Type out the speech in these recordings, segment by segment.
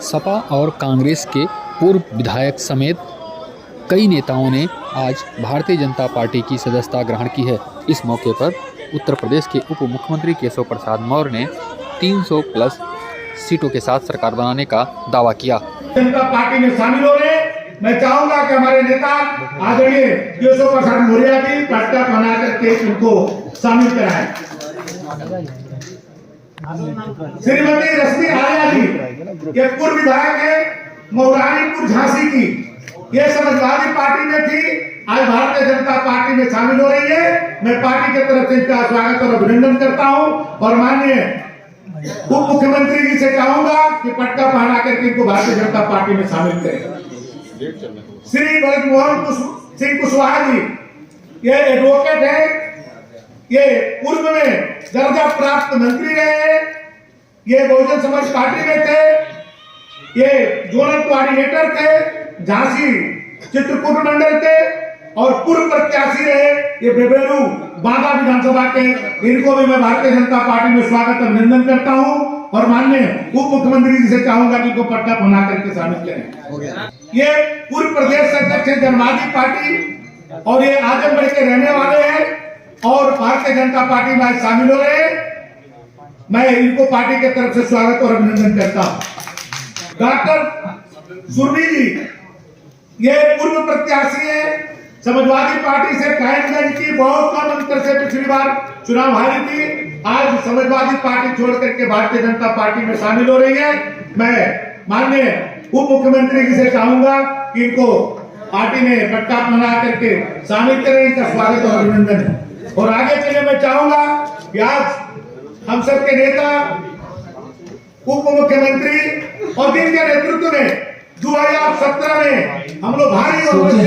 सपा और कांग्रेस के पूर्व विधायक समेत कई नेताओं ने आज भारतीय जनता पार्टी की सदस्यता ग्रहण की है। इस मौके पर उत्तर प्रदेश के उप मुख्यमंत्री केशव प्रसाद मौर्य ने 300 प्लस सीटों के साथ सरकार बनाने का दावा किया। जनता पार्टी में शामिल हो रहे, मैं चाहूंगा कि हमारे नेता आदरणीय केशव प्रसाद मौर्य जी पट्टा बना करके इनको शामिल कराएं। श्रीमती रश्मि आर्या जी ये पूर्व विधायक है मौलानीपुर झांसी की, ये समाजवादी पार्टी में थी, आज भारतीय जनता पार्टी में शामिल हो रही है। मैं पार्टी की तरफ से इनका स्वागत और अभिनंदन करता हूं और माननीय उप मुख्यमंत्री जी से चाहूंगा कि पट्टा पहना करके इनको भारतीय जनता पार्टी में शामिल करें। श्री ब्रजमोहन सिंह कुशवाहा जी ये एडवोकेट है, ये पूर्व में दर्जा प्राप्त मंत्री रहे, ये बहुजन समाज पार्टी में थे, ये जोनल कोऑर्डिनेटर थे झांसी चित्रकूट मंडल के और पूर्व प्रत्याशी रहे ये बेबेरू बांदा विधानसभा के। इनको भी मैं भारतीय जनता पार्टी में स्वागत अभिनंदन करता हूं और माननीय उप मुख्यमंत्री जी से चाहूंगा कि इनको पट्टा बना करके शामिल करें। ये पूर्व प्रदेश अध्यक्ष है जनवादी पार्टी और ये आजमगढ़ के रहने वाले हैं और भारतीय जनता पार्टी में शामिल हो रहे हैं। मैं इनको पार्टी के तरफ से स्वागत और अभिनंदन करता हूं। डॉक्टर सुरभि जी ये पूर्व प्रत्याशी है समाजवादी पार्टी से कायमगंज की, बहुत कम अंतर से पिछली बार चुनाव हारी थी, आज समाजवादी पार्टी छोड़ करके भारतीय जनता पार्टी में शामिल हो रही है। मैं माननीय उप मुख्यमंत्री जी से चाहूंगा कि इनको पार्टी में पट्टा बना करके शामिल करें, इनका स्वागत और अभिनंदन है। और आगे चले मैं चाहूंगा कि आज हम सबके नेता उप मुख्यमंत्री और जिनके नेतृत्व में 2017 में हम लोग भारी बहुमत से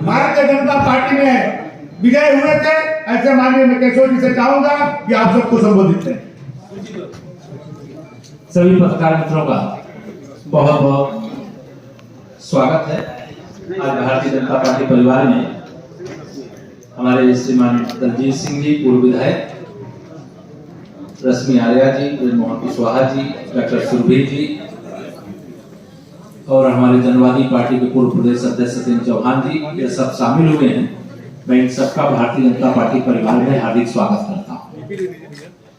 भारतीय जनता पार्टी में विजय हुए थे, ऐसे माननीय मैं केशव जी से चाहूंगा कि आप सबको संबोधित करें। सभी पत्रकार मित्रों का बहुत बहुत स्वागत है। आज भारतीय जनता पार्टी परिवार में हमारे श्रीमान दलजीत सिंह जी पूर्व विधायक, रश्मि आर्या जी, ब्रजमोहन कुशवाहा जी, डॉक्टर सुरभि जी और हमारे जनवादी पार्टी के पूर्व प्रदेश अध्यक्ष सत्येंद्र चौहान जी, ये सब शामिल हुए हैं। मैं इन सबका भारतीय जनता पार्टी परिवार में हार्दिक स्वागत करता हूं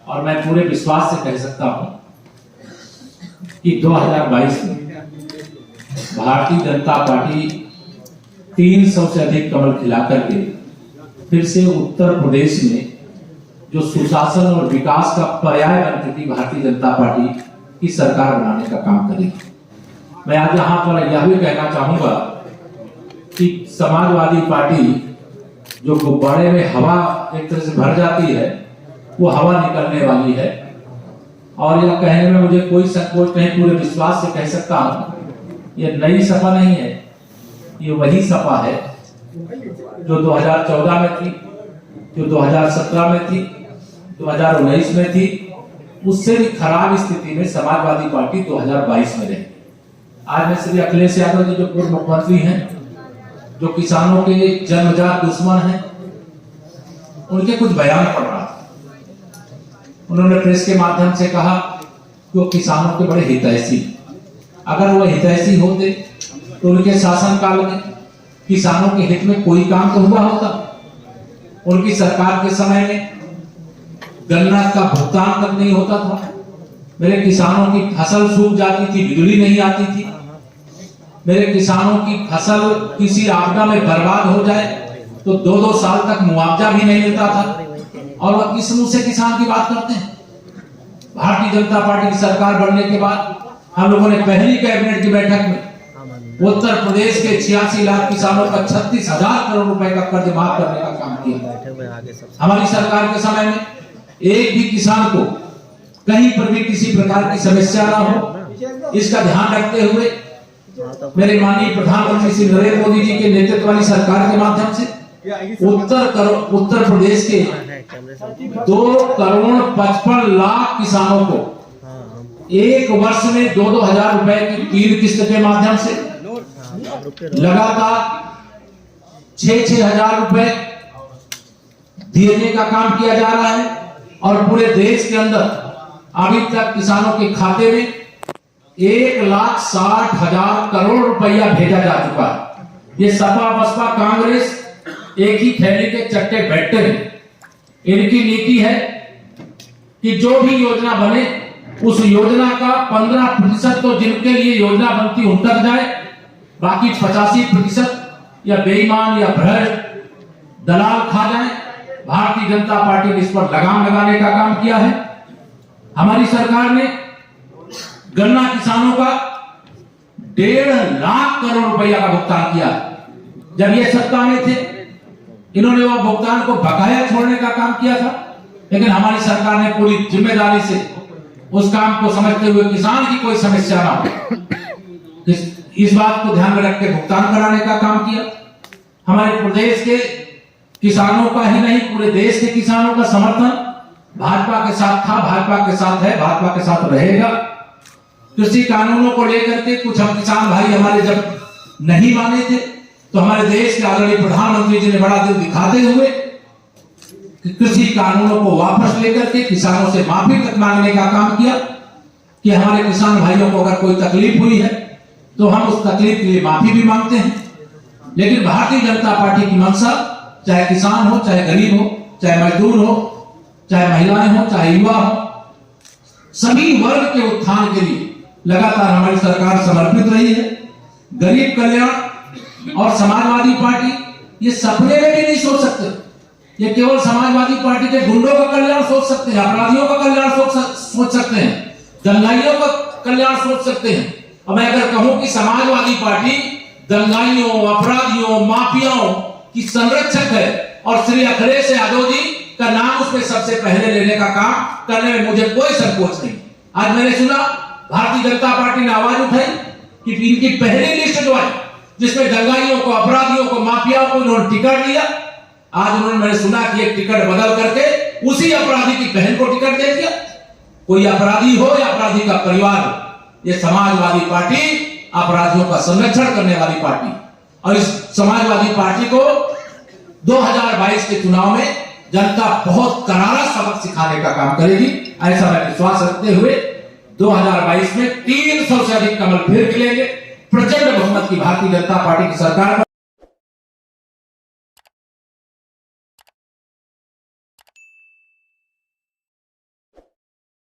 और मैं पूरे विश्वास से कह सकता हूं कि 2022 में भारतीय जनता पार्टी 300 से अधिक कमल खिला करके फिर से उत्तर प्रदेश में जो सुशासन और विकास का पर्याय बन चुकी भारतीय जनता पार्टी की सरकार बनाने का काम करेगी। मैं आज यहाँ पर यह भी कहना चाहूंगा कि समाजवादी पार्टी जो गुब्बारे में हवा एक तरह से भर जाती है, वो हवा निकलने वाली है और यह कहने में मुझे कोई संकोच नहीं, पूरे विश्वास से कह सकता हूं ये नई सपा नहीं है, ये वही सपा है जो 2014 में थी, जो 2017 में थी, 2019 में थी, उससे भी खराब स्थिति में समाजवादी पार्टी 2022 में रही। आज में श्री अखिलेश यादव जी जो पूर्व मुख्यमंत्री हैं, जो किसानों के जन्मजात दुश्मन हैं, उनके कुछ बयान पढ़ रहा था। उन्होंने प्रेस के माध्यम से कहा कि वो किसानों के बड़े हितैषी, अगर वो हितैषी होते तो उनके शासनकाल में किसानों के हित में कोई काम तो हुआ होता। उनकी सरकार के समय में गन्ना का भुगतान तक नहीं होता था, मेरे किसानों की फसल सूख जाती थी, बिजली नहीं आती थी, मेरे किसानों की फसल किसी आपदा में बर्बाद हो जाए तो 2-2 साल तक मुआवजा भी नहीं मिलता था। और वह किस मुंह से किसान की बात करते हैं। भारतीय जनता पार्टी की सरकार बनने के बाद हम लोगों ने पहली कैबिनेट की बैठक में उत्तर प्रदेश के 86 लाख किसानों का 36,000 करोड़ रुपए का कर्ज माफ करने का काम किया। हमारी सरकार के समय में एक भी किसान को कहीं पर भी किसी प्रकार की समस्या ना हो, इसका ध्यान रखते हुए मेरे माननीय प्रधानमंत्री श्री नरेंद्र मोदी जी के नेतृत्व वाली सरकार के माध्यम से उत्तर प्रदेश के 2,55,00,000 किसानों को एक वर्ष में 2-2 हजार रुपए की 3 किस्त के माध्यम से लगातार 6-6 हजार रुपए देने का काम किया जा रहा है और पूरे देश के अंदर अभी तक किसानों के खाते में 1,60,000 करोड़ रुपया भेजा जा चुका है। ये सपा बसपा कांग्रेस एक ही थैली के चट्टे बैठते हैं। इनकी नीति है कि जो भी योजना बने उस योजना का 15% तो जिनके लिए योजना बनती उन तक जाए, बाकी 85% या बेईमान या भ्रष्ट दलाल खा जाए। भारतीय जनता पार्टी ने इस पर लगाम लगाने का काम किया है। हमारी सरकार ने गन्ना किसानों का 1.5 लाख करोड़ रुपया का भुगतान किया। जब ये सत्ता में थे इन्होंने वो भुगतान को बकाया छोड़ने का काम किया था, लेकिन हमारी सरकार ने पूरी जिम्मेदारी से उस काम को समझते हुए किसान की कोई समस्या ना हो इस बात को ध्यान में रख के भुगतान कराने का काम किया। हमारे प्रदेश के किसानों का ही नहीं पूरे देश के किसानों का समर्थन भाजपा के साथ था, भाजपा के साथ है, भाजपा के साथ रहेगा। कृषि कानूनों को लेकर के कुछ हम किसान भाई हमारे जब नहीं माने थे तो हमारे देश के आदरणीय प्रधानमंत्री जी ने बड़ा दिल दिखाते हुए कृषि कानूनों को वापस लेकर के किसानों से माफी तक मांगने का काम किया कि हमारे किसान भाइयों को अगर कोई तकलीफ हुई है तो हम उस तकलीफ के लिए माफी भी मांगते हैं। लेकिन भारतीय जनता पार्टी की मंशा, चाहे किसान हो, चाहे गरीब हो, चाहे मजदूर हो, चाहे महिलाएं हो, चाहे युवा हो, सभी वर्ग के उत्थान के लिए लगातार हमारी सरकार समर्पित रही है। गरीब कल्याण और समाजवादी पार्टी ये सपने में भी नहीं सोच सकते। ये केवल समाजवादी पार्टी के गुंडों का कल्याण सोच सकते हैं, अपराधियों का कल्याण सोच सकते हैं, दंगाइयों का कल्याण सोच सकते हैं। और मैं अगर कहूं कि समाजवादी पार्टी दंगाइयों, अपराधियों, माफियाओं की संरक्षक है और श्री अखिलेश यादव जी का नाम उसमें सबसे पहले लेने का काम करने में मुझे कोई संकोच नहीं। आज मैंने सुना भारतीय जनता पार्टी ने आवाज उठाई कि इनकी पहली लिस्ट जो है जिसमें दंगाइयों को, अपराधियों को, माफियाओं को इन्होंने टिकट दिया। आज उन्होंने मैंने सुना कि एक टिकट बदल करके उसी अपराधी की बहन को टिकट दे दिया। कोई अपराधी हो या अपराधी का परिवार हो, ये समाजवादी पार्टी अपराधियों का संरक्षण करने वाली पार्टी, और इस समाजवादी पार्टी को 2022 के चुनाव में जनता बहुत करारा सबक सिखाने का काम करेगी, ऐसा मैं विश्वास रखते हुए 2022 में 300 से अधिक कमल फिर खिलेंगे। प्रचंड बहुमत की भारतीय जनता पार्टी की सरकार